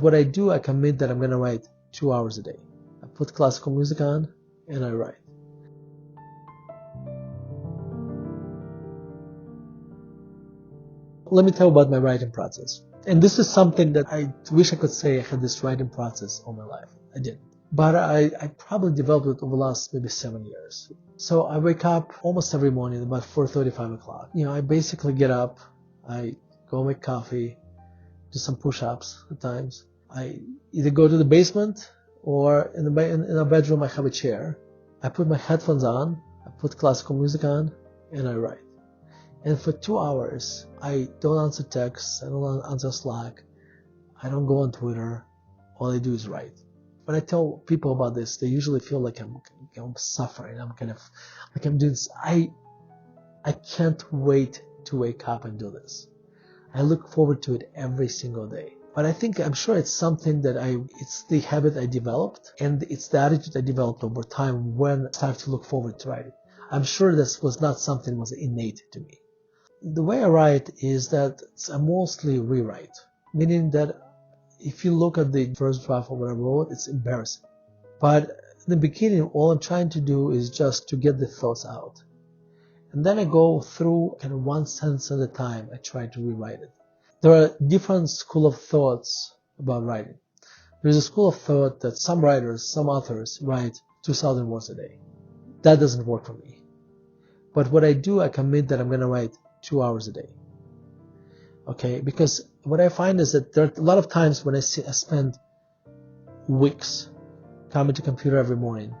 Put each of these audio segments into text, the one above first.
What I do, I commit that I'm going to write 2 hours a day. I put classical music on and I write. Let me tell you about my writing process. And this is something that I wish I could say I had this writing process all my life. I didn't. But I probably developed it over the last maybe 7 years. So I wake up almost every morning about 4:30, 5 o'clock. I basically get up, I go make coffee, do some push-ups at times. I either go to the basement or in a bedroom I have a chair. I put my headphones on, I put classical music on, and I write. And for 2 hours, I don't answer texts, I don't answer Slack, I don't go on Twitter. All I do is write. When I tell people about this, they usually feel like I'm suffering. I'm kind of like I'm doing this. I can't wait to wake up and do this. I look forward to it every single day. But I'm sure it's something that it's the habit I developed, and it's the attitude I developed over time when I started to look forward to writing. I'm sure this was not something that was innate to me. The way I write is that I mostly rewrite, meaning that if you look at the first draft of what I wrote, it's embarrassing. But in the beginning, all I'm trying to do is just to get the thoughts out. And then I go through kind of one sentence at a time. I try to rewrite it. There are different schools of thoughts about writing. There's a school of thought that some writers, some authors write 2,000 words a day. That doesn't work for me. But what I do, I commit that I'm going to write 2 hours a day. Okay, because what I find is that there are a lot of times when I spend weeks coming to computer every morning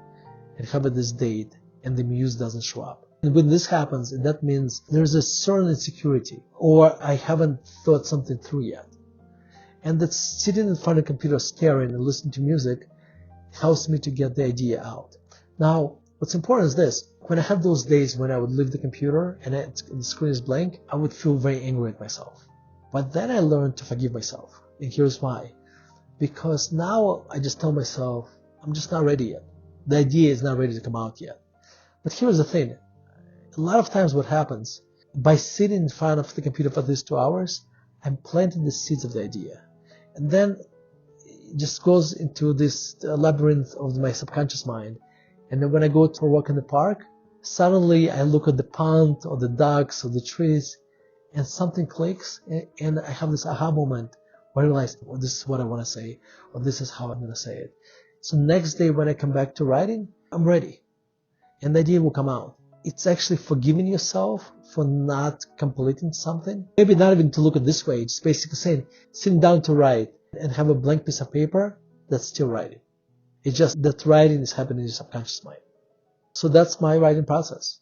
and have this date and the muse doesn't show up. And when this happens, that means there's a certain insecurity, or I haven't thought something through yet. And that sitting in front of the computer staring and listening to music helps me to get the idea out. Now, what's important is this. When I have those days when I would leave the computer and the screen is blank, I would feel very angry at myself. But then I learned to forgive myself. And here's why. Because now I just tell myself, I'm just not ready yet. The idea is not ready to come out yet. But here's the thing. A lot of times what happens, by sitting in front of the computer for these 2 hours, I'm planting the seeds of the idea. And then it just goes into this labyrinth of my subconscious mind. And then when I go for a walk in the park, suddenly I look at the pond or the ducks or the trees, and something clicks, and I have this aha moment where I realize, well, this is what I want to say, or this is how I'm going to say it. So next day when I come back to writing, I'm ready. And the idea will come out. It's actually forgiving yourself for not completing something. Maybe not even to look at it this way. It's basically saying, sitting down to write and have a blank piece of paper, that's still writing. It's just that writing is happening in your subconscious mind. So that's my writing process.